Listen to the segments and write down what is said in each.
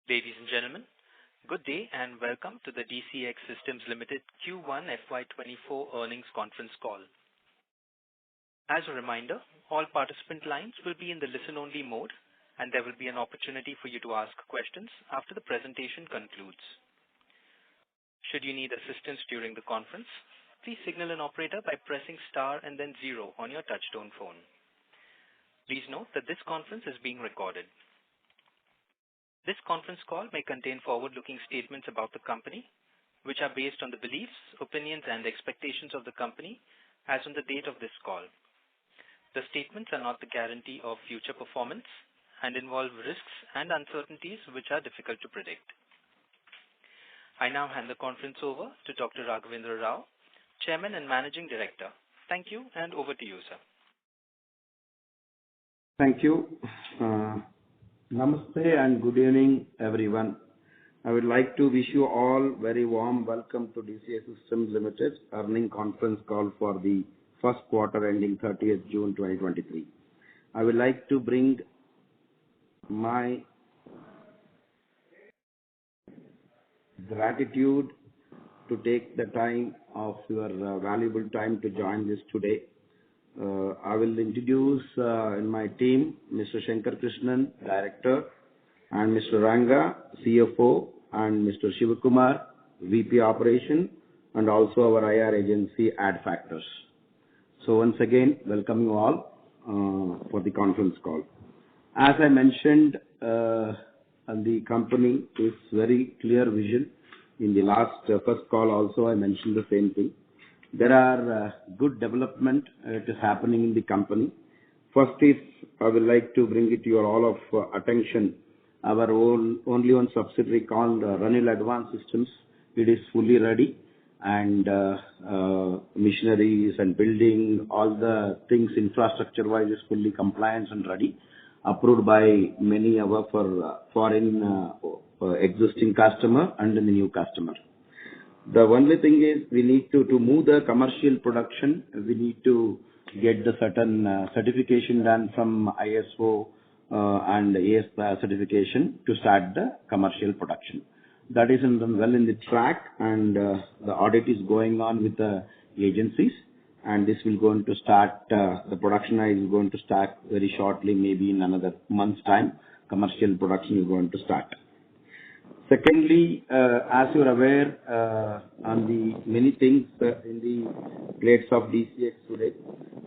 Ladies and gentlemen, good day and welcome to the DCX Systems Limited Q1 FY24 earnings conference call. As a reminder, all participant lines will be in the listen-only mode, and there will be an opportunity for you to ask questions after the presentation concludes. Should you need assistance during the conference, please signal an operator by pressing star and then 0 on your touchtone phone. Please note that this conference is being recorded. This conference call may contain forward-looking statements about the company, which are based on the beliefs, opinions, and expectations of the company as on the date of this call. The statements are not the guarantee of future performance and involve risks and uncertainties which are difficult to predict. I now hand the conference over to Dr. Raghavendra Rao, Chairman and Managing Director. Thank you, and over to you, sir. Thank you. Namaste and good evening, everyone. I would like to wish you all very warm welcome to DCX Systems Limited earnings conference call for the first quarter ending 30th June 2023. I would like to bring my gratitude to take the time of your valuable time to join this today. I will introduce in my team Mr. Shankar Krishnan, Director, and Mr. Ranga, CFO, and Mr. Shivakumar, VP Operation, and also our IR agency, Ad Factors. So once again, welcome you all for the conference call. As I mentioned, the company is very clear vision. In the last first call also, I mentioned the same thing. There are good development it is happening in the company. First is, I would like to bring it to your all of attention. Our only one subsidiary called Ranil Advanced Systems. It is fully ready, and machineries and building, all the things infrastructure-wise is fully compliant and ready. Approved by many of our foreign existing customer and the new customer. The only thing is we need to move the commercial production, we need to get the certain certification done from ISO and AS certification to start the commercial production. That is well in the track, and the audit is going on with the agencies, and this will going to start, the production is going to start very shortly, maybe in another month's time, commercial production is going to start. Secondly, as you are aware, on the many things in the plates of DCX today,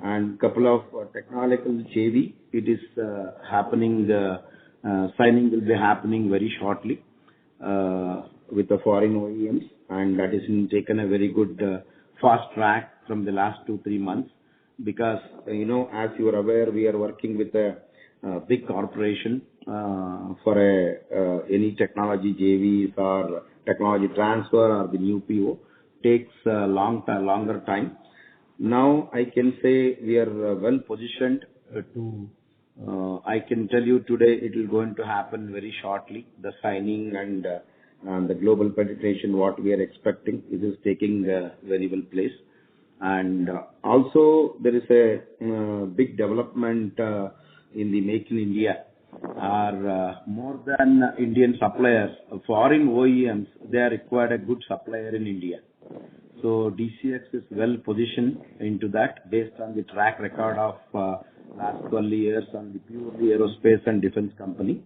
and couple of technological JV, it is happening, signing will be happening very shortly with the foreign OEMs, and that is taken a very good fast track from the last 2-3 months, because, you know, as you are aware, we are working with a big corporation for any technology JVs or technology transfer or the new PO takes a longer time. Now I can say we are well positioned to. I can tell you today it will going to happen very shortly. The signing and the global penetration what we are expecting, it is taking very well place. And also there is a big development in the Make in India. Are more than Indian suppliers, foreign OEMs, they are required a good supplier in India. So DCX is well positioned into that based on the track record of last 12 years on the purely aerospace and defense company.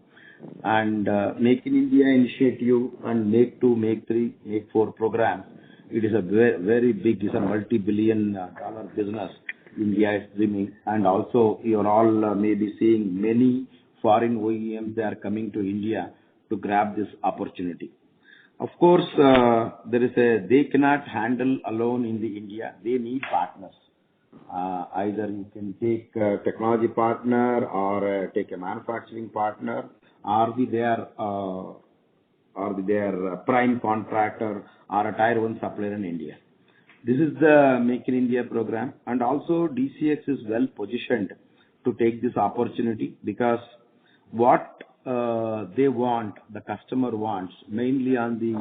And Make in India initiative and Make 2, Make 3, Make 4 programs, it is a very big, it's a multi-billion dollar business India is dreaming. And also you are all may be seeing many foreign OEMs, they are coming to India to grab this opportunity. Of course, they cannot handle alone in the India. They need partners. Either you can take a technology partner or take a manufacturing partner, or be their prime contractor or a tier 1 supplier in India. This is the Make in India program, and also DCX is well positioned to take this opportunity, because what they want, the customer wants, mainly on the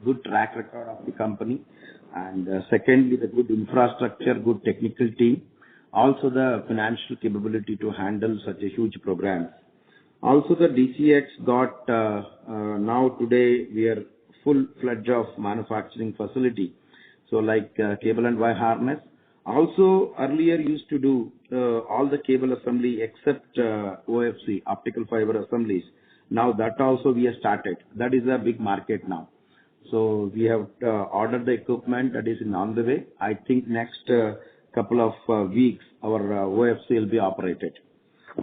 good track record of the company, and secondly, the good infrastructure, good technical team, also the financial capability to handle such a huge program. Also, the DCX got now today we are full-fledged of manufacturing facility. So like cable and wire harness. Also, earlier used to do all the cable assembly except OFC, optical fiber assemblies. Now that also we have started. That is a big market now. So we have ordered the equipment that is on the way. I think next couple of weeks, our OFC will be operated.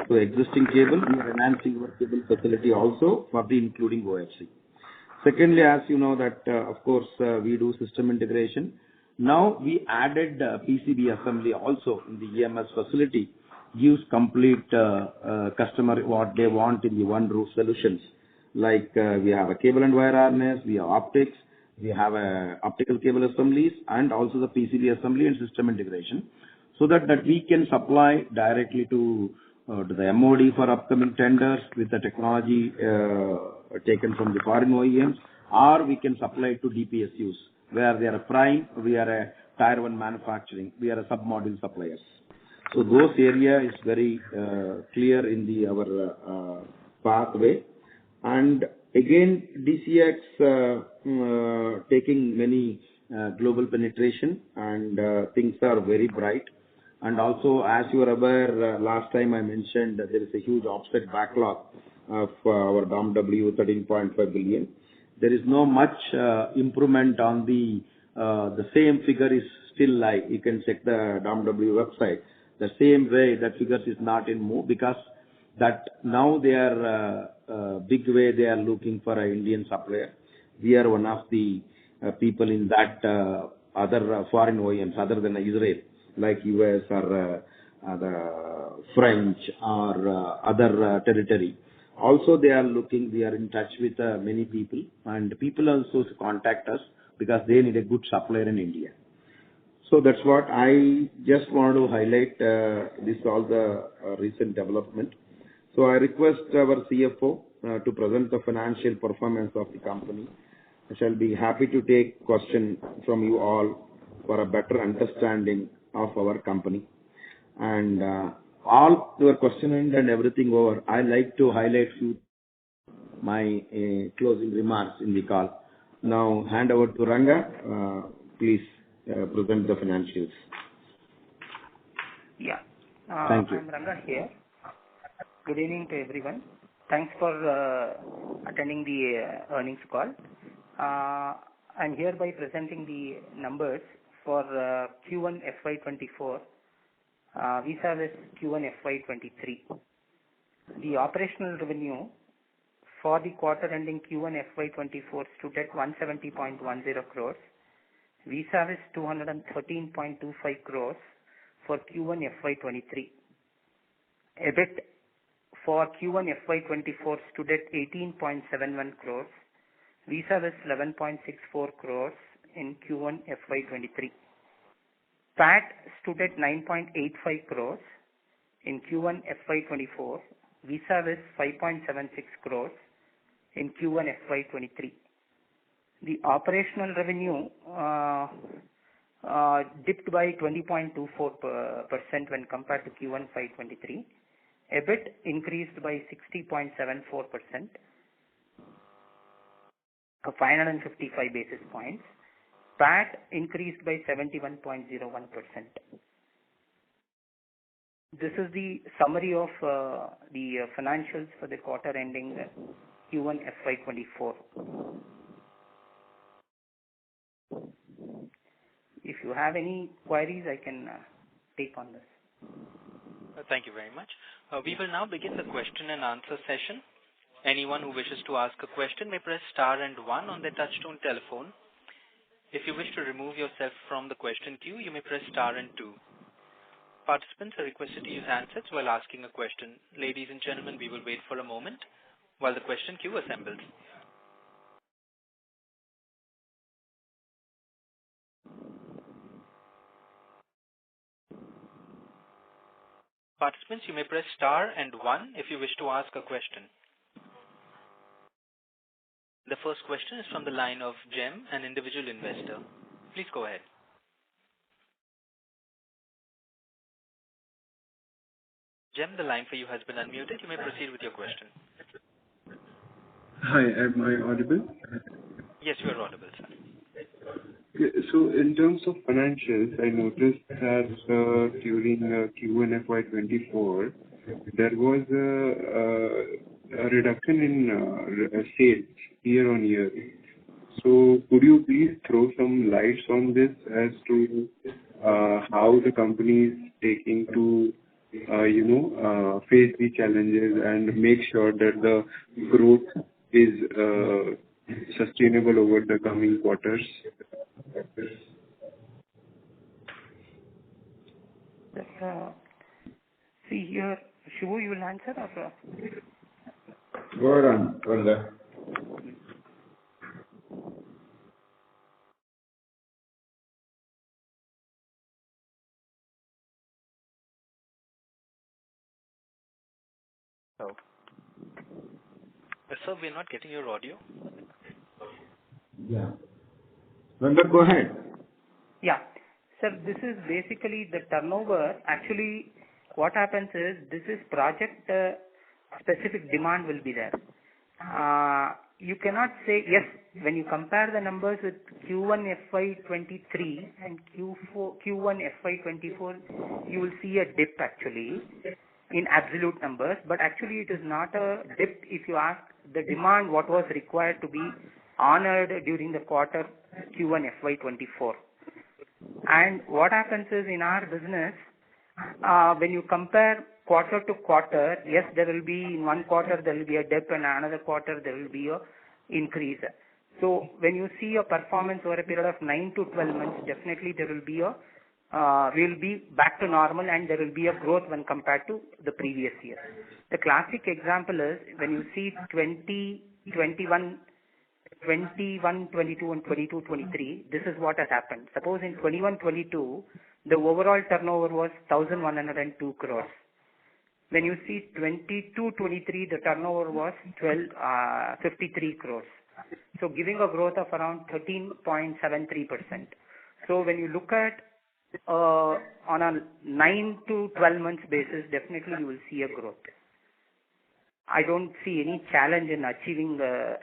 So existing cable, we are enhancing our cable facility also for the including OFC. Secondly, as you know that, of course, we do system integration. Now we added PCB assembly also in the EMS facility, gives complete customer what they want in the one roof solutions. Like we have a cable and wire harness, we have optics, we have optical cable assemblies, and also the PCB assembly and system integration, so that we can supply directly to the MOD for upcoming tenders with the technology taken from the foreign OEMs, or we can supply to DPSUs, where they are a prime, we are a tier 1 manufacturing, we are a sub-module suppliers. So those area is very clear in our pathway. And again, DCX taking many global penetration, and things are very bright. And also, as you are aware, last time I mentioned that there is a huge offset backlog of our DOMW 13.5 billion. There is no much improvement on the same figure is still like, you can check the DOMW website. The same way that figures is not in move, because that now they are big way they are looking for an Indian supplier. We are one of the people in that other foreign OEMs other than Israel, like US or the French or other territory. Also, they are looking, we are in touch with many people, and people also contact us because they need a good supplier in India. So that's what I just want to highlight, this all the recent development. So I request our CFO to present the financial performance of the company. I shall be happy to take question from you all for a better understanding of our company. And all your questioning and everything over, I like to highlight few my closing remarks in the call. Now hand over to Ranga. Please present the financials. Yeah. Thank you. I'm Ranga here. Good evening to everyone. Thanks for attending the earnings call. I'm hereby presenting the numbers for Q1 FY24 vis-a-vis Q1 FY23. The operational revenue for the quarter ending Q1 FY24 stood at 170.10 crores vis-a-vis 213.25 crores for Q1 FY23. EBIT for Q1 FY24 stood at 18.71 crores vis-a-vis 11.64 crores in Q1 FY23. PAT stood at 9.85 crores in Q1 FY24 vis-a-vis 5.76 crores in Q1 FY23. The operational revenue dipped by 20.24% when compared to Q1 FY23. EBIT increased by 60.74%, 555 basis points. PAT increased by 71.01%. This is the summary of the financials for the quarter ending Q1 FY24. If you have any queries, I can take on this. Thank you very much. We will now begin the question and answer session. Anyone who wishes to ask a question may press star and 1 on their touchtone telephone. If you wish to remove yourself from the question queue, you may press star and 2. Participants are requested to use handsets while asking a question. Ladies and gentlemen, we will wait for a moment while the question queue assembles. Participants, you may press star and 1 if you wish to ask a question. The first question is from the line of Jem, an individual investor. Please go ahead. Jem, the line for you has been unmuted. You may proceed with your question. Hi, am I audible? Yes, you are audible, sir. Okay, so in terms of financials, I noticed that during Q1 FY24, there was a reduction in sales year on year. So could you please throw some lights on this as to how the company is taking to face the challenges and make sure that the growth is sustainable over the coming quarters? See here, Shivu, you will answer or? Go on, Ranga. Oh. Sir, we are not getting your audio. Yeah. Ranga, go ahead. Yeah. Sir, this is basically the turnover. Actually, what happens is this is project specific demand will be there. You cannot say, yes, when you compare the numbers with Q1 FY23 and Q1 FY24, you will see a dip actually in absolute numbers, but actually it is not a dip if you ask the demand what was required to be honored during the quarter Q1 FY24. And what happens is in our business, when you compare quarter to quarter, yes, there will be in one quarter there will be a dip and another quarter there will be a increase. So when you see a performance over a period of 9 to 12 months, definitely there will be we will be back to normal and there will be a growth when compared to the previous year. The classic example is when you see 21, 22 and 22, 23, this is what has happened. Suppose in 21, 22, the overall turnover was 1,102 crores. When you see 22, 23, the turnover was 53 crores. So giving a growth of around 13.73%. So when you look at on a 9 to 12 months basis, definitely you will see a growth. I don't see any challenge in achieving the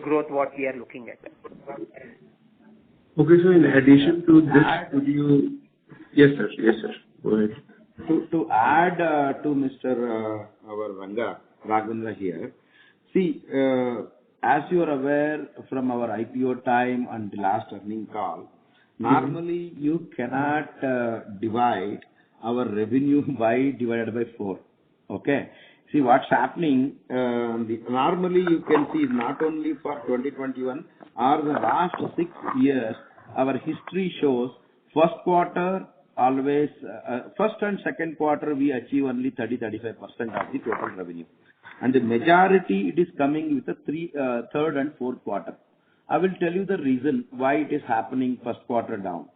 growth what we are looking at. Okay, so in addition to this, could you... Yes, sir. Yes, sir. Go ahead. To add to Mr. Our Raghavendra here, see, as you are aware from our IPO time and the last earning call, normally you cannot divide our revenue divided by 4. Okay. See what's happening. Normally you can see not only for 2021 or the last 6 years, our history shows first quarter always, first and second quarter we achieve only 30-35% of the total revenue. And the majority it is coming with the third and fourth quarter. I will tell you the reason why it is happening first quarter down.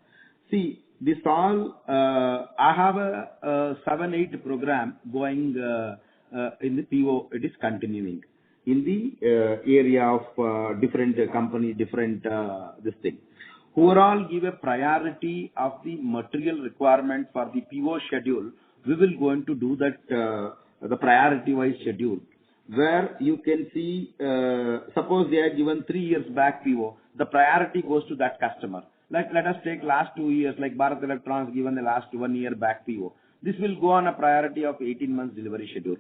See, this all, I have a 7-8 program going in the PO, it is continuing in the area of different company, different this thing. Overall, give a priority of the material requirement for the PO schedule. We will going to do that the priority wise schedule, where you can see, suppose they are given 3 years back PO, the priority goes to that customer. Like let us take last 2 years, like Bharat Electronics given the last 1 year back PO. This will go on a priority of 18 months delivery schedule.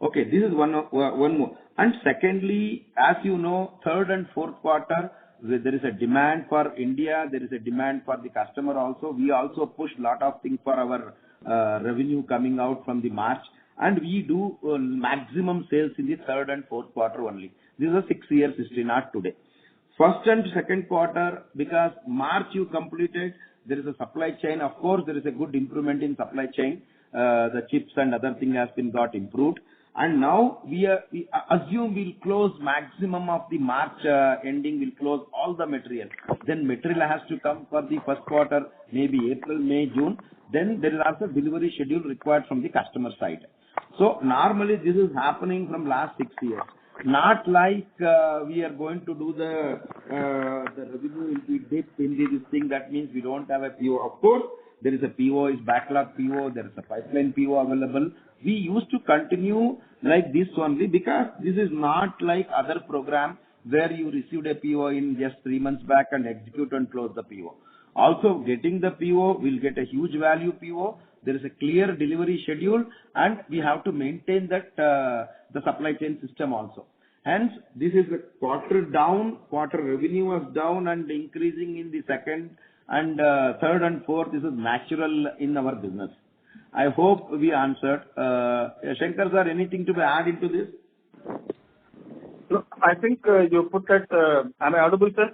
Okay, this is one more. And secondly, as you know, third and fourth quarter, there is a demand for India, there is a demand for the customer also. We also push lot of things for our revenue coming out from the March. And we do maximum sales in the third and fourth quarter only. This is a 6 years history, not today. First and second quarter, because March you completed, there is a supply chain. Of course, there is a good improvement in supply chain. The chips and other thing has been got improved. And now we assume we'll close maximum of the March ending, we'll close all the material. Then material has to come for the first quarter, maybe April, May, June. Then there is also delivery schedule required from the customer side. So normally this is happening from last 6 years. Not like we are going to do the revenue will be dip in this thing. That means we don't have a PO. Of course, there is a PO, is backlog PO, there is a pipeline PO available. We used to continue like this only because this is not like other program where you received a PO in just 3 months back and execute and close the PO. Also, getting the PO will get a huge value PO. There is a clear delivery schedule, and we have to maintain that the supply chain system also. Hence, this is a quarter down, quarter revenue was down and increasing in the second and third and fourth. This is natural in our business. I hope we answered. Shankar sir, anything to be added into this? No, I think you put that. Am I audible, sir?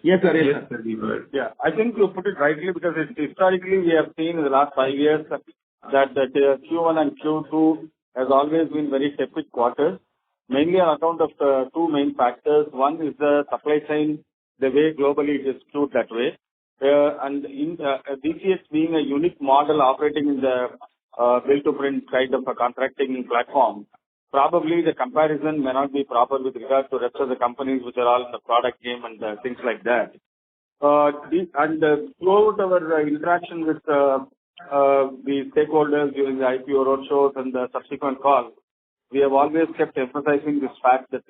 Yes, sir. Yes, sir, you were. Yeah, I think you put it rightly because historically we have seen in the last 5 years that Q1 and Q2 has always been very tepid quarters, mainly on account of two main factors. One is the supply chain, the way globally it is skewed that way. And in DCX being a unique model operating in the build-to-print kind of a contracting platform, probably the comparison may not be proper with regard to rest of the companies which are all in the product game and things like that. Throughout our interaction with the stakeholders during the IPO roadshows and the subsequent calls, we have always kept emphasizing this fact that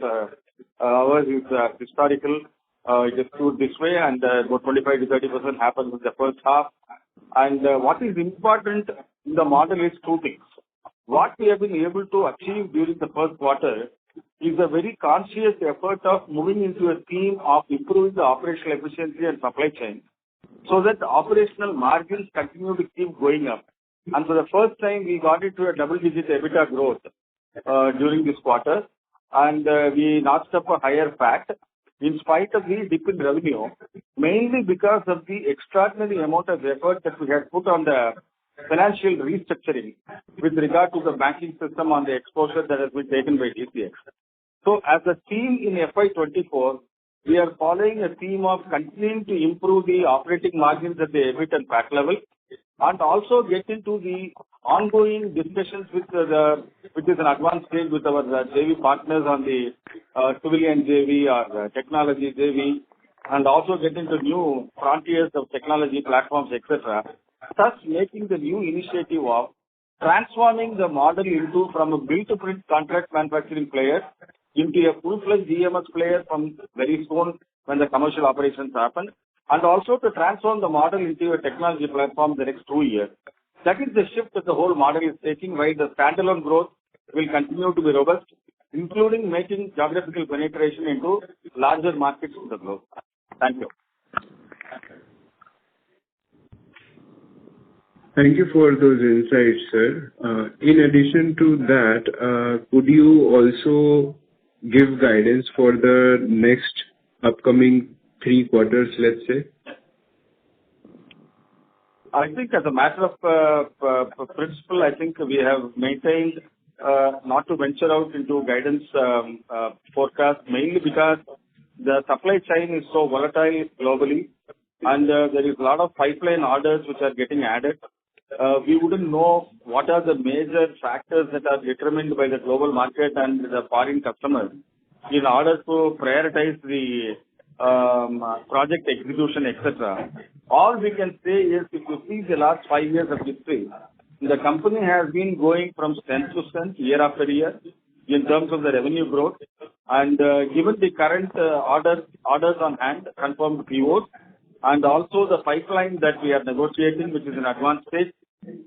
ours is historical. It is skewed this way, and about 25 to 30% happens in the first half. And what is important in the model is two things. What we have been able to achieve during the first quarter is a very conscious effort of moving into a theme of improving the operational efficiency and supply chain so that the operational margins continue to keep going up. And for the first time, we got into a double-digit EBITDA growth during this quarter, and we notched up a higher PAT in spite of the dip in revenue, mainly because of the extraordinary amount of effort that we had put on the financial restructuring with regard to the banking system on the exposure that has been taken by DCX. So as a team in FY24, we are following a theme of continuing to improve the operating margins at the EBIT and PAT level, and also get into the ongoing discussions with which is an advanced stage with our JV partners on the civilian JV or technology JV, and also get into new frontiers of technology platforms, etc. Thus, making the new initiative of transforming the model into from a build-to-print contract manufacturing player into a full-fledged DMS player from very soon when the commercial operations happen, and also to transform the model into a technology platform the next 2 years. That is the shift that the whole model is taking, while the standalone growth will continue to be robust, including making geographical penetration into larger markets in the globe. Thank you. Thank you for those insights, sir. In addition to that, could you also give guidance for the next upcoming 3 quarters, let's say? I think as a matter of principle, I think we have maintained not to venture out into guidance forecast, mainly because the supply chain is so volatile globally, and there is a lot of pipeline orders which are getting added. We wouldn't know what are the major factors that are determined by the global market and the foreign customers in order to prioritize the project execution, etc. All we can say is, if you see the last 5 years of history, the company has been going from strength to strength year after year in terms of the revenue growth, and given the current orders on hand, confirmed POs, and also the pipeline that we are negotiating, which is in advanced stage,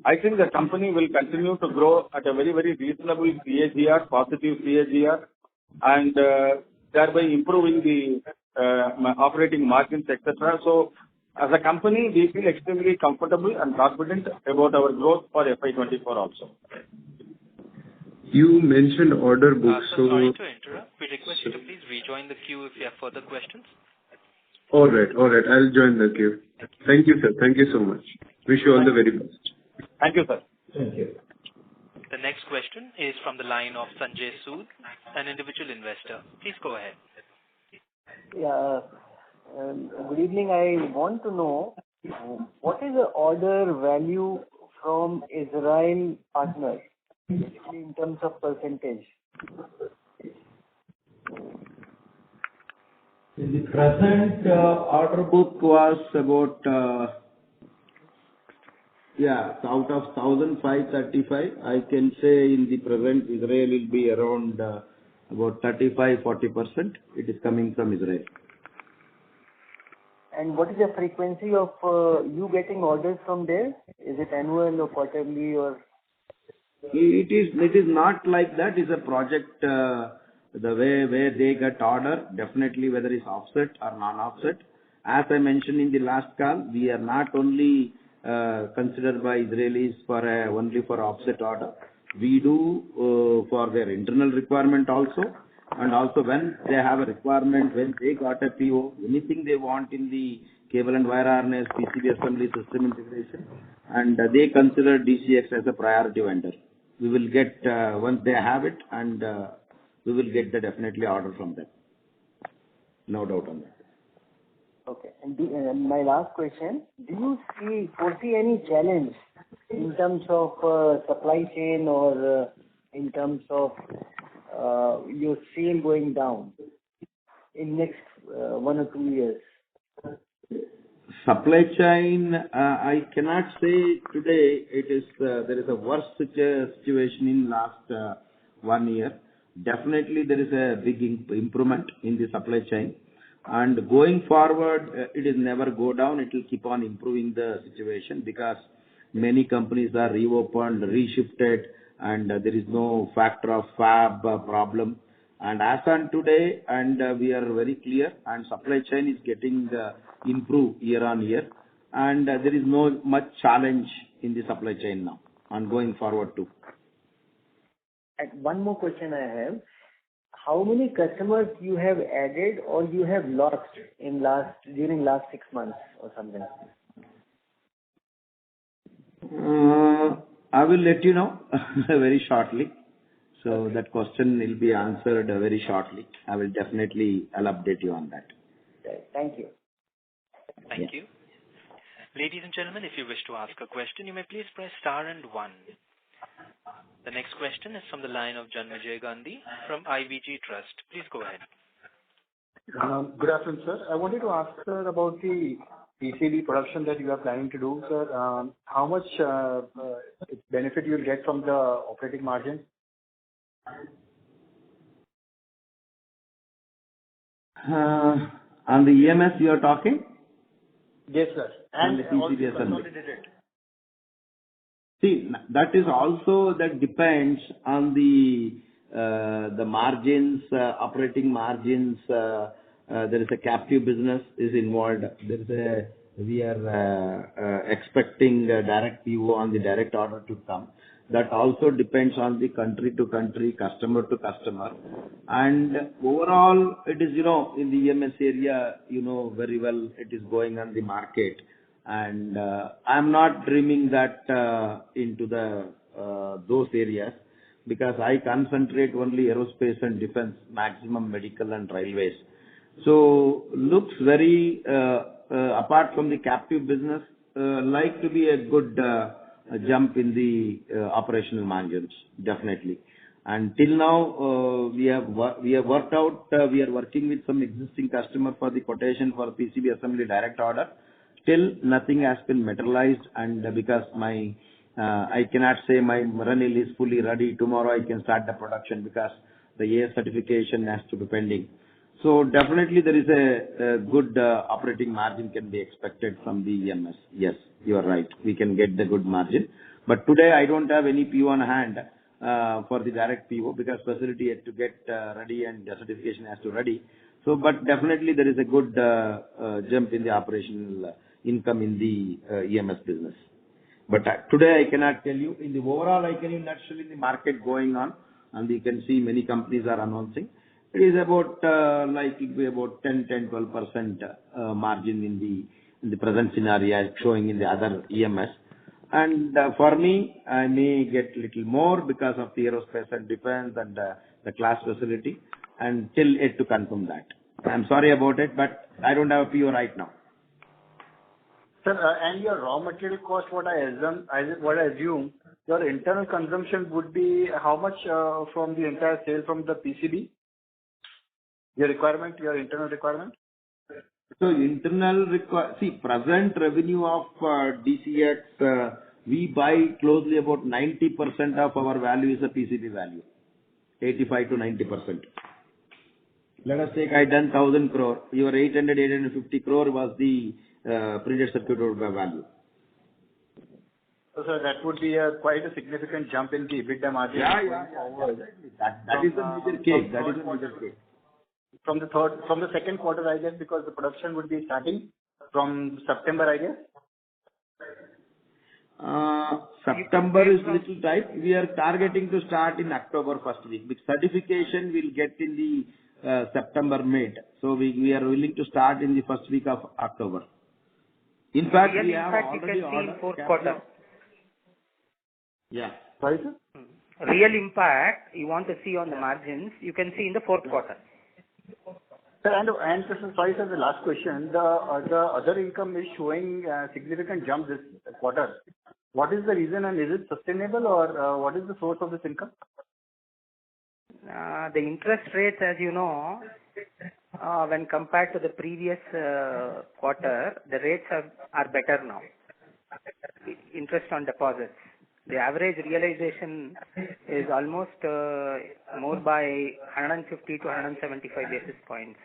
I think the company will continue to grow at a very, very reasonable CAGR, positive CAGR, and thereby improving the operating margins, etc. So, as a company, we feel extremely comfortable and confident about our growth for FY24 also. You mentioned order books, so... Sorry to interrupt. We request you to please rejoin the queue if you have further questions. All right. I'll join the queue. Thank you, sir. Thank you so much. Wish you all the very best. Thank you, sir. Thank you. The next question is from the line of Sanjay Sood, an individual investor. Please go ahead. Yeah. Good evening. I want to know what is the order value from Israel partners in terms of percentage? The present order book was about Yeah. So out of 1,535, I can say in the present, Israel will be around about 35-40%. It is coming from Israel. And what is the frequency of you getting orders from there? Is it annual or quarterly or? It is not like that. It's a project, the way where they get order, definitely whether it's offset or non-offset. As I mentioned in the last call, we are not only considered by Israelis for only for offset order. We do for their internal requirement also, and also when they have a requirement, when they got a PO, anything they want in the cable and wire harness, PCB assembly, system integration, and they consider DCX as a priority vendor. We will get, once they have it, and we will get the definitely order from them. No doubt on that. Okay. And my last question, do you foresee any challenge in terms of supply chain or in terms of your sale going down in next 1 or 2 years? Supply chain, I cannot say today it is, there is a worse situation in last 1 year. Definitely there is a big improvement in the supply chain. And going forward, it is never go down. It will keep on improving the situation because many companies are reopened, reshifted, and there is no factor of fab problem. And as on today, and we are very clear, and supply chain is getting improved year on year, and there is no much challenge in the supply chain now, and going forward too. And one more question I have. How many customers you have added or you have lost in during last 6 months or something? I will let you know very shortly. So that question will be answered very shortly. I'll update you on that. Okay. Thank you. Thank you. Ladies and gentlemen, if you wish to ask a question, you may please press star and 1. The next question is from the line of Janmajay Gandhi from IVG Trust. Please go ahead. Good afternoon, sir. I wanted to ask, sir, about the PCB production that you are planning to do, sir. How much benefit you will get from the operating margin? On the EMS you are talking? Yes, sir. And the PCB assembly. Consolidated. See, that is also, that depends on the margins, operating margins. There is a captive business is involved. We are expecting a direct PO on the direct order to come. That also depends on the country to country, customer to customer. And overall, it is, in the EMS area, very well it is going on the market. And I'm not dreaming that into those areas because I concentrate only aerospace and defense, maximum medical and railways. So looks very, apart from the captive business, like to be a good jump in the operational margins, definitely. And till now, we have worked out, we are working with some existing customer for the quotation for PCB assembly direct order. Still, nothing has been materialized, and because I cannot say my run is fully ready. Tomorrow I can start the production because the AS certification has to be pending. So definitely there is a good operating margin can be expected from the EMS. Yes, you are right. We can get the good margin. But today I don't have any PO on hand for the direct PO because facility had to get ready and the certification has to ready. So, but definitely there is a good jump in the operational income in the EMS business. But today I cannot tell you. In the overall, I can naturally in the market going on, and you can see many companies are announcing. It is about it be about 10-12% margin in the present scenario showing in the other EMS. And for me, I may get little more because of the aerospace and defense and the class facility, and till yet to confirm that. I'm sorry about it, but I don't have a PO right now. Sir, and your raw material cost, what I assume, your internal consumption would be how much from the entire sale from the PCB? Your internal requirement? So present revenue of DCX we buy closely about 90% of our value is a PCB value, 85 to 90%. Let us take I done 1,000 crore. Your 850 crore was the printed circuit board value. So, sir, that would be quite a significant jump in the EBITDA margin. That is a major case. That is a major case. From the second quarter, I guess, because the production would be starting from September, I guess. September is little tight. We are targeting to start in October first week. Because certification we'll get in the September mid. So we are willing to start in the first week of October. In fact, we have already ordered. Fourth quarter. Yeah. Sorry, sir? Real impact you want to see on the margins, you can see in the fourth quarter. Sir, and sorry, sir, the last question. The other income is showing a significant jump this quarter. What is the reason, and is it sustainable, or what is the source of this income? The interest rates, as you know, when compared to the previous quarter, the rates are better now. Interest on deposits. The average realization is almost more by 150 to 175 basis points.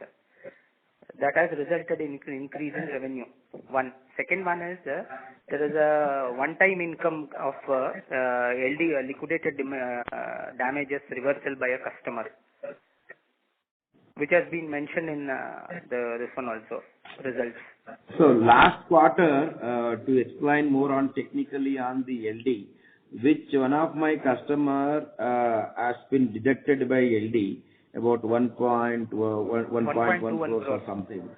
That has resulted in increase in revenue. One. Second one is there is a one-time income of LD liquidated damages reversal by a customer, which has been mentioned in this one also, results. So last quarter, to explain more on technically on the LD, which one of my customer has been deducted by LD about 1.21 crores or something,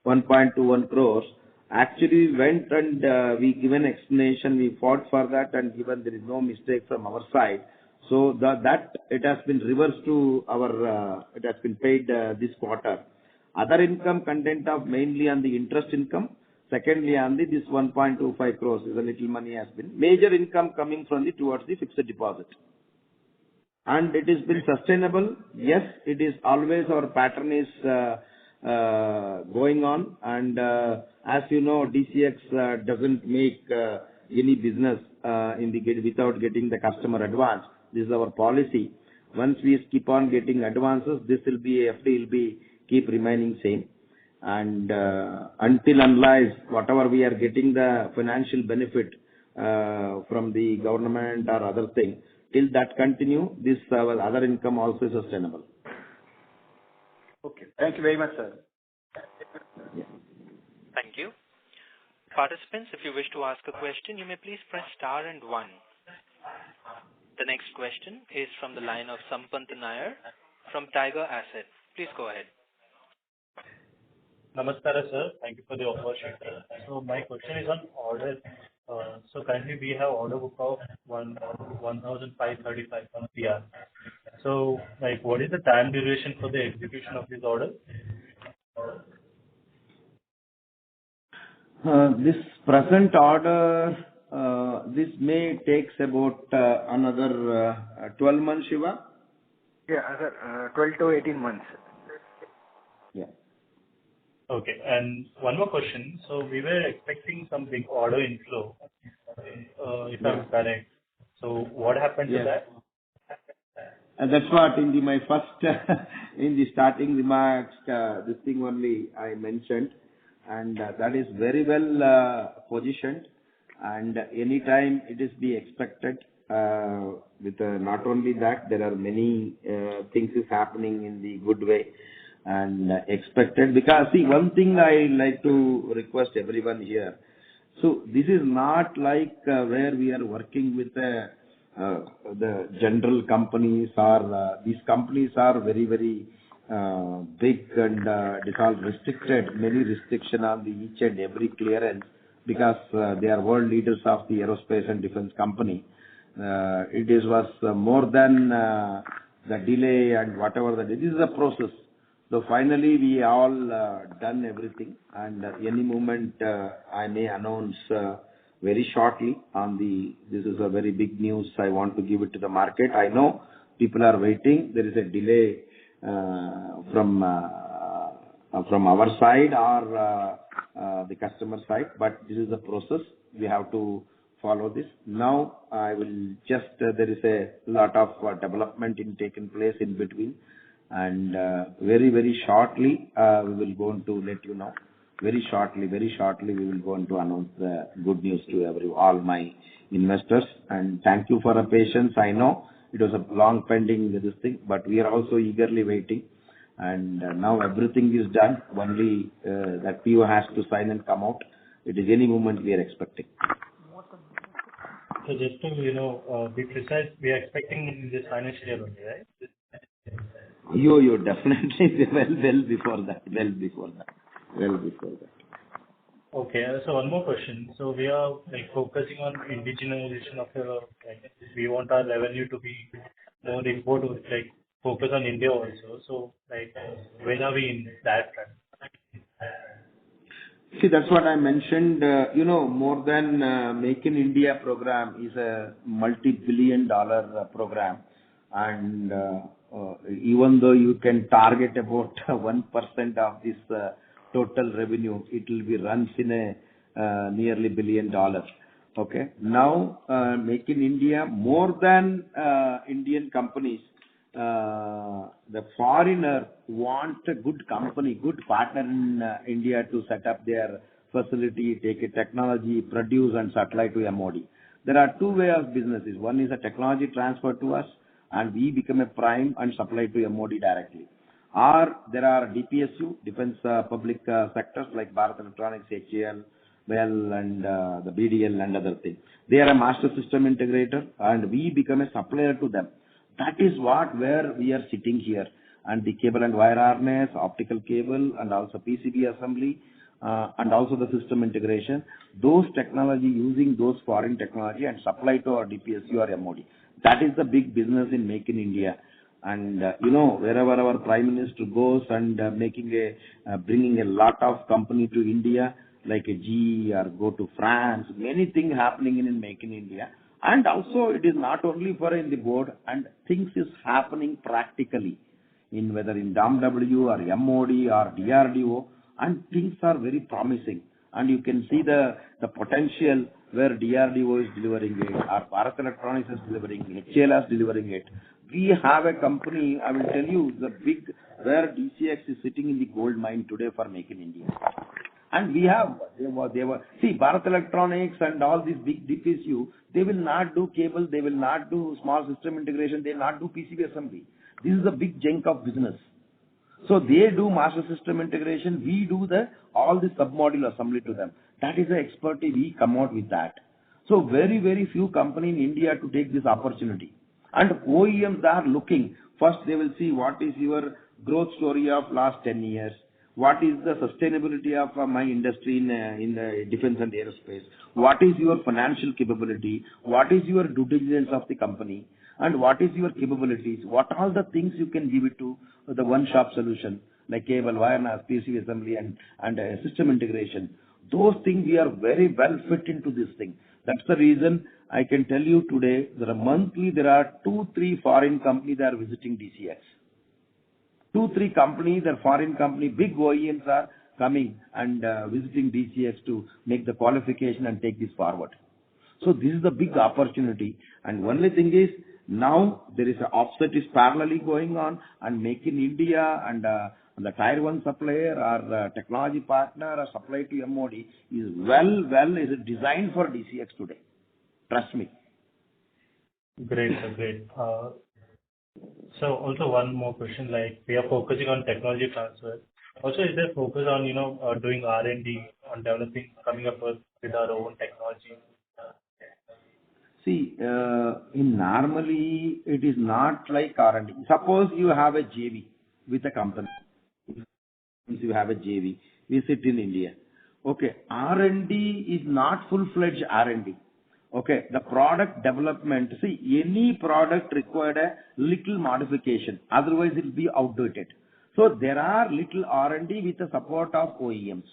1.21 crores. Actually went and we given explanation, we fought for that and given there is no mistake from our side. So that it has been reversed to our, it has been paid this quarter. Other income content of mainly on the interest income. Secondly, on this 1.25 crores is a little money has been. Major income coming from towards the fixed deposit. And it has been sustainable. Yes, it is always our pattern is going on. And as you know, DCX doesn't make any business without getting the customer advance. This is our policy. Once we keep on getting advances, this will be FD will be keep remaining same. And until unless whatever we are getting the financial benefit from the government or other thing, till that continue, this other income also is sustainable. Okay. Thank you very much, sir. Yeah. Thank you. Participants, if you wish to ask a question, you may please press star and 1. The next question is from the line of Sampant Nair from Tiger Asset. Please go ahead. Namaskar, sir. Thank you for the opportunity. So my question is on orders. So currently we have order book of 1,535 crore. So like what is the time duration for the execution of this order? This present order, this may takes about another 12 months, Shiva? Yeah, sir, 12 to 18 months. Yeah. Okay. And one more question. So we were expecting some big order inflow, if I'm correct. So what happened to that? And that's what in my first, in the starting remarks, this thing only I mentioned. And that is very well positioned. And anytime it is be expected, with not only that, there are many things is happening in the good way and expected. Because see, one thing I like to request everyone here. So this is not like where we are working with the general companies or these companies are very, very big and it is all restricted, many restriction on the each and every clearance because they are world leaders of the aerospace and defense company. It was more than the delay and whatever that is. This is a process. So finally we all done everything and any moment I may announce very shortly on this is a very big news. I want to give it to the market. I know people are waiting. There is a delay from our side or the customer side, but this is the process. We have to follow this. Now I will just, there is a lot of development in taken place in between, and very shortly we will go on to let you know. Very shortly we will go on to announce the good news to all my investors. And thank you for your patience. I know it was a long pending this thing, but we are also eagerly waiting. And now everything is done. Only that PO has to sign and come out. It is any moment we are expecting. So just to be precise, we are expecting in this financial year only, right? You definitely well before that. Okay. So one more question. So we are focusing on indigenization of we want our revenue to be more import, focus on India also. So where are we in that front? See, that's what I mentioned. More than Make in India program is a multi-billion-dollar program, and even though you can target about 1% of this total revenue, it will be runs in a nearly $1 billion. Okay. Now, Make in India, more than Indian companies, the foreigner want a good company, good partner in India to set up their facility, take a technology, produce and supply to MOD. There are two ways of businesses. One is a technology transfer to us, and we become a prime and supply to MOD directly. Or there are DPSU, defense public sectors like Bharat Electronics, HAL, BEL and the BDL and other things. They are a master system integrator, and we become a supplier to them. That is where we are sitting here. And the cable and wire harness, optical cable, and also PCB assembly, and also the system integration. Those technology, using those foreign technology and supply to our DPSU or MOD. That is the big business in Make in India. And wherever our Prime Minister goes and bringing a lot of company to India, like a GE or go to France, many things happening in Make in India. And also it is not only for in the board, and things is happening practically in whether in DAMW or MOD or DRDO, and things are very promising. And you can see the potential where DRDO is delivering it, or Bharat Electronics is delivering it, HAL is delivering it. We have a company, I will tell you, the big, where DCX is sitting in the gold mine today for Make in India. And we have, see, Bharat Electronics and all these big DPSU, they will not do cable, they will not do small system integration, they will not do PCB assembly. This is a big chunk of business. So they do master system integration, we do all the submodule assembly to them. That is the expertise, we come out with that. So very few companies in India to take this opportunity. And OEMs are looking, first they will see what is your growth story of last 10 years. What is the sustainability of my industry in the defense and aerospace? What is your financial capability? What is your due diligence of the company? And what is your capabilities? What are the things you can give it to the one-shop solution, like cable, wire, PCB assembly and system integration? Those things we are very well fit into this thing. That's the reason I can tell you today, there are 2-3 foreign companies that are visiting DCX. 2-3 companies, the foreign company, big OEMs are coming and visiting DCX to make the qualification and take this forward. So this is the big opportunity. And only thing is, now there is an offset is parallelly going on, and Make in India and the Tier 1 supplier or technology partner or supply to MOD is is designed for DCX today. Trust me. Great, great. So also one more question, we are focusing on technology transfer. Also, is there focus on, doing R&D, on developing, coming up with our own technology? See, normally it is not like R&D. Suppose you have a JV with a company. If you have a JV, we sit in India. Okay, R&D is not full-fledged R&D. Okay, the product development, see, any product required a little modification, otherwise it will be outdated. So there are little R&D with the support of OEMs.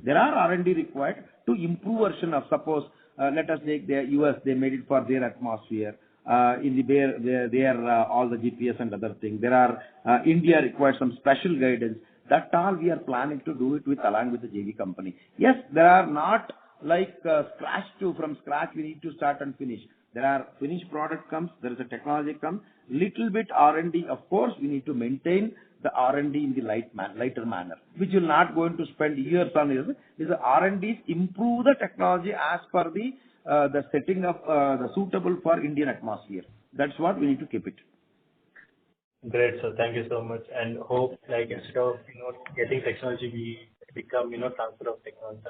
There are R&D required to improve version of, suppose, let us take the US, they made it for their atmosphere. In the all the GPS and other things. There are, India requires some special guidance. That all we are planning to do it with along with the JV company. Yes, there are not like from scratch we need to start and finish. There are finished product comes, there is a technology comes, little bit R&D. Of course, we need to maintain the R&D in the lighter manner, which will not going to spend years on years. Is the R&D improve the technology as per the setting of the suitable for Indian atmosphere. That's what we need to keep it. Great, sir. Thank you so much. And hope, like, instead of, getting technology, we become, transfer of technology.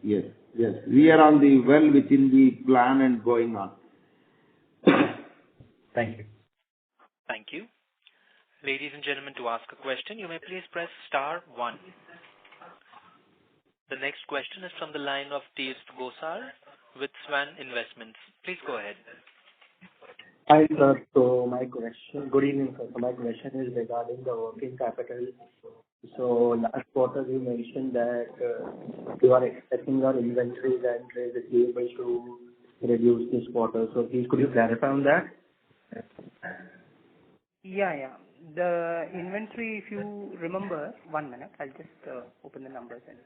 Yes. We are on the within the plan and going on. Thank you. Thank you. Ladies and gentlemen, to ask a question, you may please press star 1. The next question is from the line of Tejas Gosar with Swan Investments. Please go ahead. Hi, sir. So my question, good evening, sir. So my question is regarding the working capital. So last quarter you mentioned that you are expecting your inventories and trade receivables to reduce this quarter. So please could you clarify on that? Yeah. The inventory, if you remember, 1 minute, I'll just open the numbers in.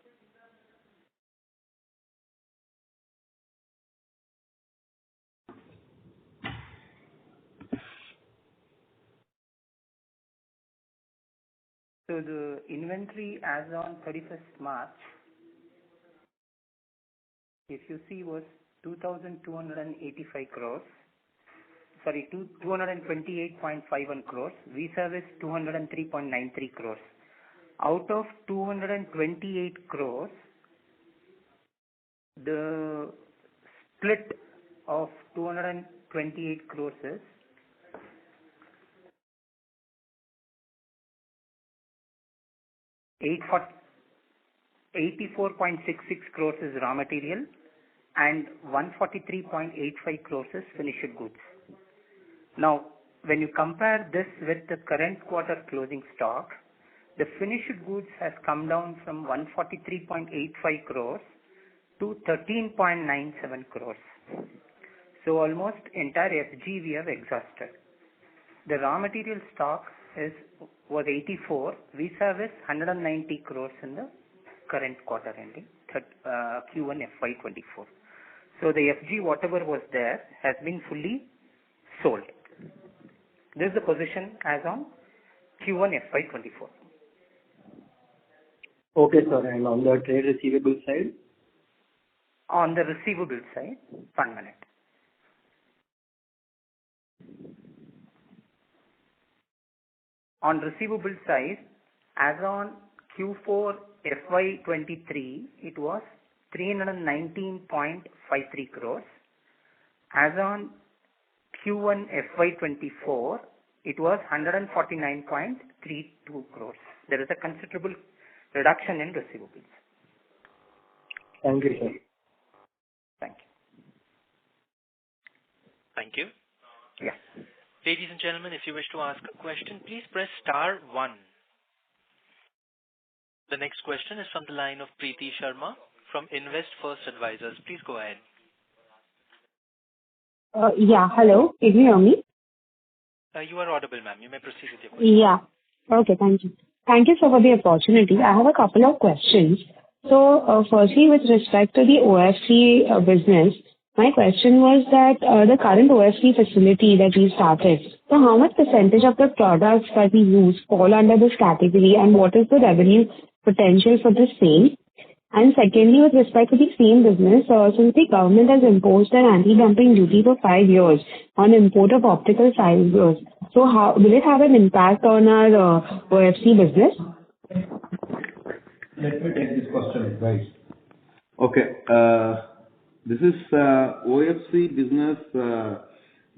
So the inventory as on 31st March, if you see, was 2,285 crores. Sorry, 228.51 crores. We service 203.93 crores. Out of 228 crores, the split of 228 crores is 84.66 crores is raw material and 143.85 crores is finished goods. Now, when you compare this with the current quarter closing stock, the finished goods has come down from 143.85 crores to 13.97 crores. So almost entire FG we have exhausted. The raw material stock was 84. We service 190 crores in the current quarter ending, Q1 FY24. So the FG, whatever was there, has been fully sold. This is the position as on Q1 FY24. Okay, sir. And on the trade receivable side? On the receivable side, 1 minute. On receivable side, as on Q4 FY23, it was 319.53 crores. As on Q1 FY24, it was 149.32 crores. There is a considerable reduction in receivables. Thank you, sir. Thank you. Thank you. Yeah. Ladies and gentlemen, if you wish to ask a question, please press star 1. The next question is from the line of Preeti Sharma from Invest First Advisors. Please go ahead. Yeah, hello. Can you hear me? You are audible, ma'am. You may proceed with your question. Yeah. Okay, thank you. Thank you, sir, for the opportunity. I have a couple of questions. So, firstly, with respect to the OFC business, my question was that the current OFC facility that we started, so how much percentage of the products that we use fall under this category, and what is the revenue potential for the same? And secondly, with respect to the same business, since the government has imposed an anti-dumping duty for 5 years on import of optical fibers, so how will it have an impact on our OFC business? Let me take this question, guys. Okay. This is OFC business.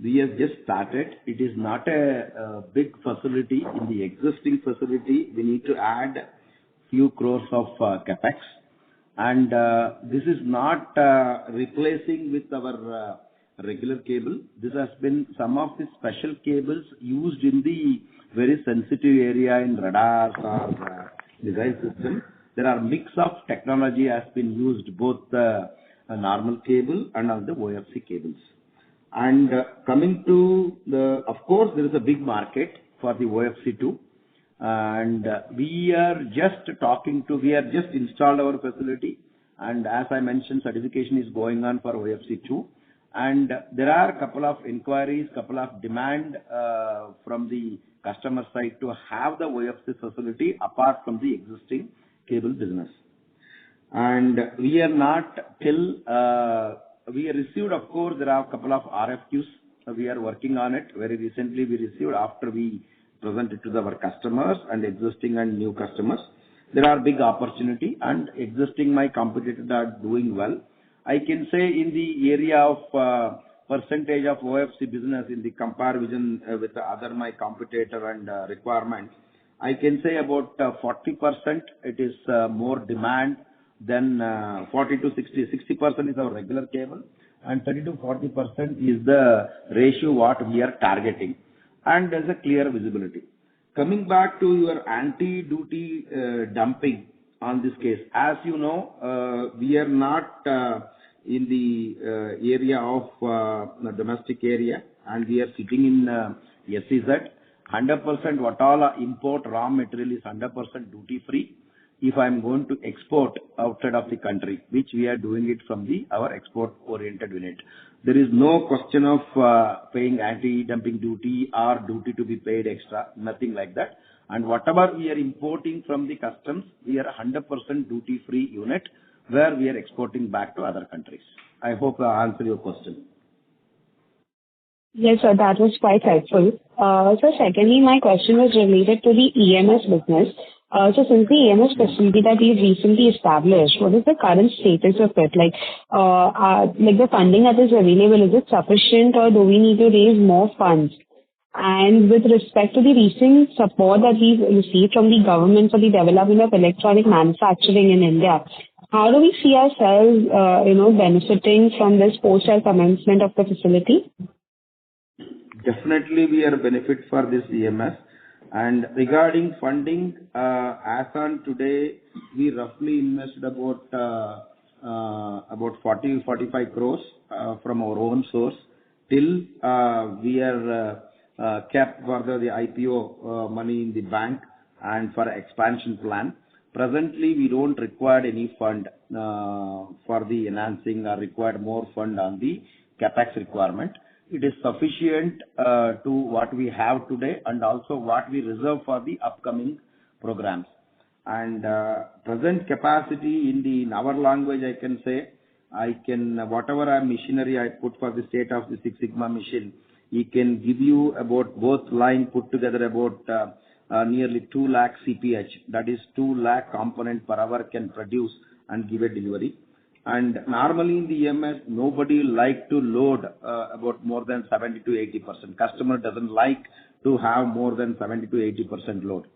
We have just started. It is not a big facility. In the existing facility, we need to add few crores of capex. And this is not replacing with our regular cable. This has been some of the special cables used in the very sensitive area in radars or design system. There are mix of technology has been used, both the normal cable and on the OFC cables. And coming to of course, there is a big market for the OFC too. And we are just installed our facility. And as I mentioned, certification is going on for OFC 2. And there are a couple of inquiries, couple of demand from the customer side to have the OFC facility apart from the existing cable business. And we are not till, we received, of course, there are a couple of RFQs. We are working on it. Very recently we received after we presented to our customers and existing and new customers. There are big opportunity and existing my competitors are doing well. I can say in the area of percentage of OFC business in the comparison with the other my competitor and requirements, I can say about 40% it is more demand than 40 to 60% is our regular cable and 30 to 40% is the ratio what we are targeting, and there's a clear visibility. Coming back to your anti-duty dumping on this case, as you know, we are not in the area of the domestic area, and we are sitting in SEZ. 100% what all import raw material is 100% duty free if I am going to export outside of the country, which we are doing it from our export oriented unit. There is no question of paying anti-dumping duty or duty to be paid extra, nothing like that. And whatever we are importing from the customs, we are 100% duty free unit where we are exporting back to other countries. I hope I answered your question. Yes, sir, that was quite helpful. So secondly, my question was related to the EMS business. So since the EMS facility that we've recently established, what is the current status of it? Like the funding that is available, is it sufficient or do we need to raise more funds? And with respect to the recent support that we've received from the government for the development of electronic manufacturing in India, how do we see ourselves, benefiting from this post-commencement of the facility? Definitely we are benefit for this EMS. And regarding funding, as on today, we roughly invested about 40-45 crores from our own source. Till we are kept further the IPO money in the bank and for expansion plan. Presently, we don't require any fund for the enhancing or require more fund on the capex requirement. It is sufficient to what we have today and also what we reserve for the upcoming programs. And present capacity in our language, I can say, whatever machinery I put for the state of the Six Sigma machine, it can give you about both line put together about nearly 2 lakh CPH. That is 2 lakh component per hour can produce and give a delivery. And normally in the EMS, nobody like to load about more than 70 to 80%. Customer doesn't like to have more than 70 to 80% load.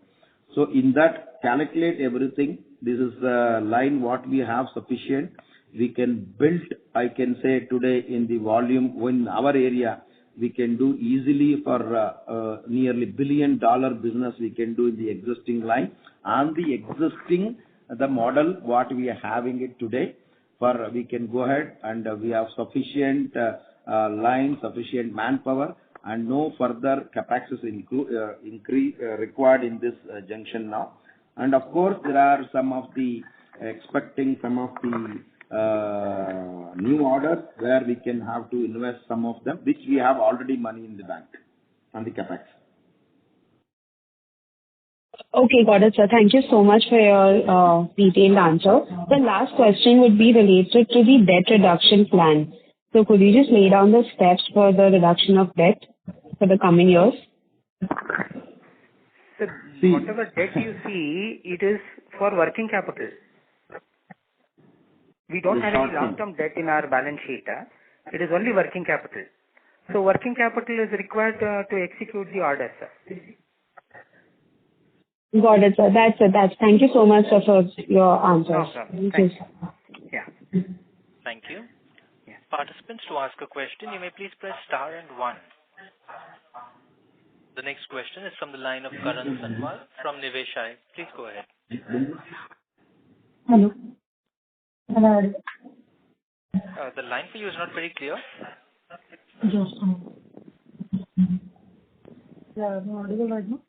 So in that, calculate everything. This is the line what we have sufficient. We can build, I can say today in the volume in our area, we can do easily for nearly $1 billion business we can do in the existing line. And the existing, the model what we are having it today, we can go ahead and we have sufficient line, sufficient manpower, and no further capex is increase required in this junction now. And of course, there are some of the expecting some of the new orders where we can have to invest some of them, which we have already money in the bank on the capex. Okay, got it, sir. Thank you so much for your detailed answer. The last question would be related to the debt reduction plan. So could you just lay down the steps for the reduction of debt for the coming years? So whatever debt you see, it is for working capital. We don't have any long-term debt in our balance sheet. It is only working capital. So working capital is required to execute the orders, sir. Got it, sir. That's it. Thank you so much, sir, for your answers. No problem. Thank you. Yeah. Thank you. Yeah. Participants, to ask a question, you may please press star and 1. The next question is from the line of Karan Sanwal from Niveshai. Please go ahead. Hello. The line for you is not very clear. Just yeah, I'm audible right now.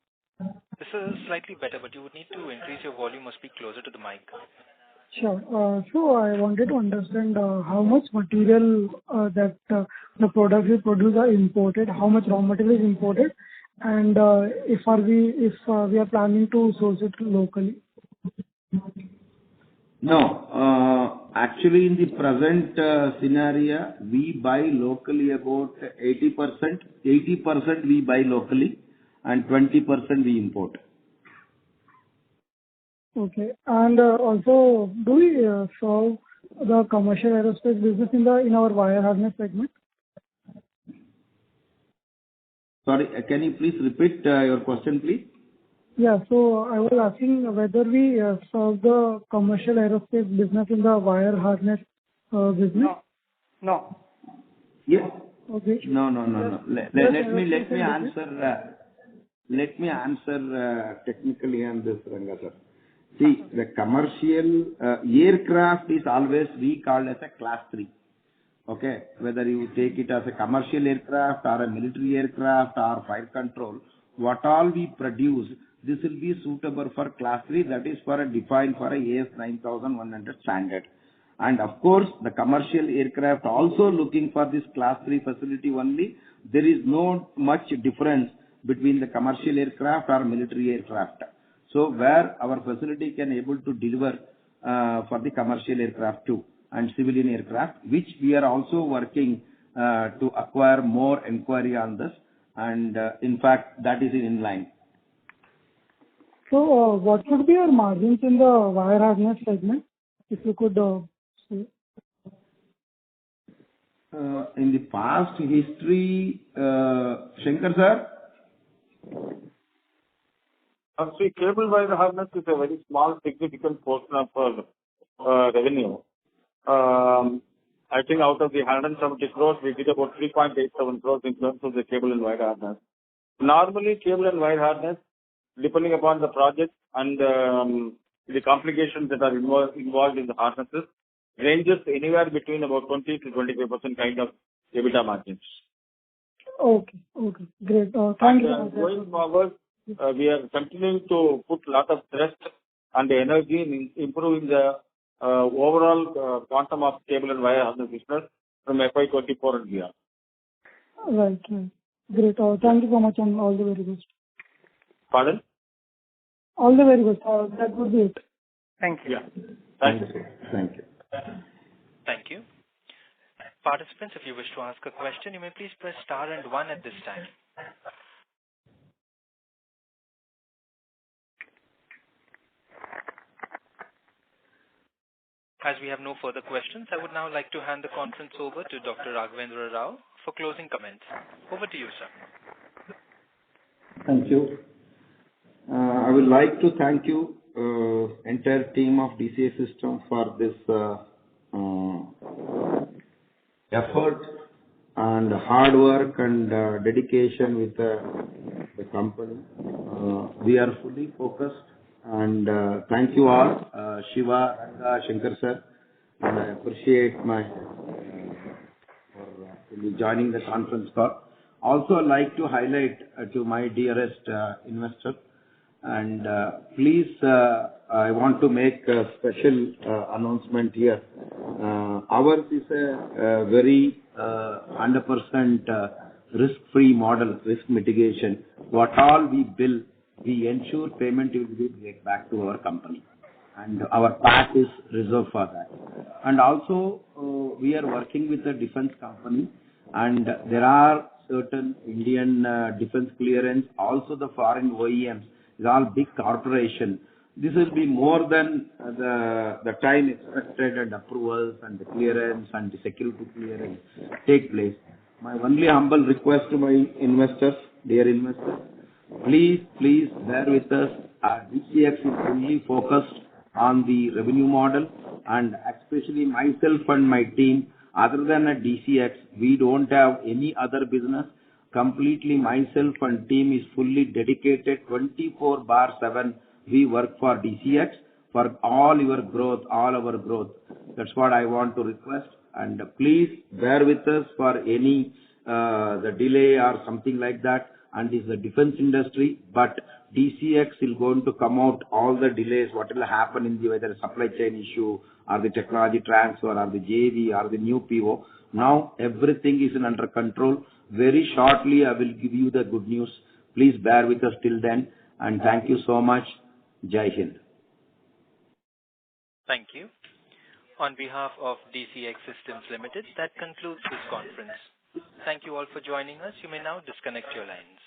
This is slightly better, but you would need to increase your volume or speak closer to the mic. Sure. So I wanted to understand how much material that the products we produce are imported, how much raw material is imported, and if we are planning to source it locally. No. Actually, in the present scenario, we buy locally about 80%. 80% we buy locally and 20% we import. Okay. And also, do we serve the commercial aerospace business in our wire harness segment? Sorry, can you please repeat your question, please? Yeah. So I was asking whether we serve the commercial aerospace business in the wire harness business. No. Yes. Okay. No. Let me answer technically on this, Ranga sir. See, the commercial aircraft is always we call as a class 3. Okay, whether you take it as a commercial aircraft or a military aircraft or fire control, what all we produce, this will be suitable for class 3, that is for a defined for a AS 9100 standard. And of course, the commercial aircraft also looking for this class 3 facility only. There is no much difference between the commercial aircraft or military aircraft. So where our facility can able to deliver for the commercial aircraft too and civilian aircraft, which we are also working to acquire more inquiry on this, and in fact that is in line. So what would be your margins in the wire harness segment, if you could say? In the past history, Shankar sir? See, cable wire harness is a very small, significant portion of our revenue. I think out of the 170 crores, we did about 3.87 crores in terms of the cable and wire harness. Normally, cable and wire harness, depending upon the project and the complications that are involved in the harnesses, ranges anywhere between about 20 to 25% kind of EBITDA margins. Okay. Great. Thank you. Going forward, we are continuing to put a lot of thrust and energy in improving the overall quantum of cable and wire harness business from FY24 and beyond. Right. Great. Thank you so much and all the very best. Pardon? All the very best. That would be it. Thank you. Yeah. Thank you. Thank you. Thank you. Participants, if you wish to ask a question, you may please press star and 1 at this time. As we have no further questions, I would now like to hand the conference over to Dr. Raghavendra Rao for closing comments. Over to you, sir. Thank you. I would like to thank you, entire team of DCX System, for this effort and hard work and dedication with the company. We are fully focused, and thank you all, Shiva, Ranga, Shankar sir, and I appreciate for joining the conference call. Also, I'd like to highlight to my dearest investor, and please, I want to make a special announcement here. Ours is a very 100% risk-free model, risk mitigation. What all we bill, we ensure payment will be get back to our company, and our path is reserved for that. And also, we are working with a defense company, and there are certain Indian defense clearance, also the foreign OEMs, is all big corporation. This will be more than the time expected, and approvals and the clearance and the security clearance take place. My only humble request to my investors, dear investors, please bear with us. Our DCX is fully focused on the revenue model, and especially myself and my team, other than a DCX, we don't have any other business. Completely myself and team is fully dedicated 24/7. We work for DCX for all your growth, all our growth. That's what I want to request, and please bear with us for any the delay or something like that. and is the defense industry, but DCX is going to come out all the delays, what will happen in the whether supply chain issue or the technology transfer or the JV or the new PO. Now everything is under control. Very shortly I will give you the good news. Please bear with us till then, and thank you so much. Jai Hind. Thank you. On behalf of DCX Systems Limited, that concludes this conference. Thank you all for joining us. You may now disconnect your lines.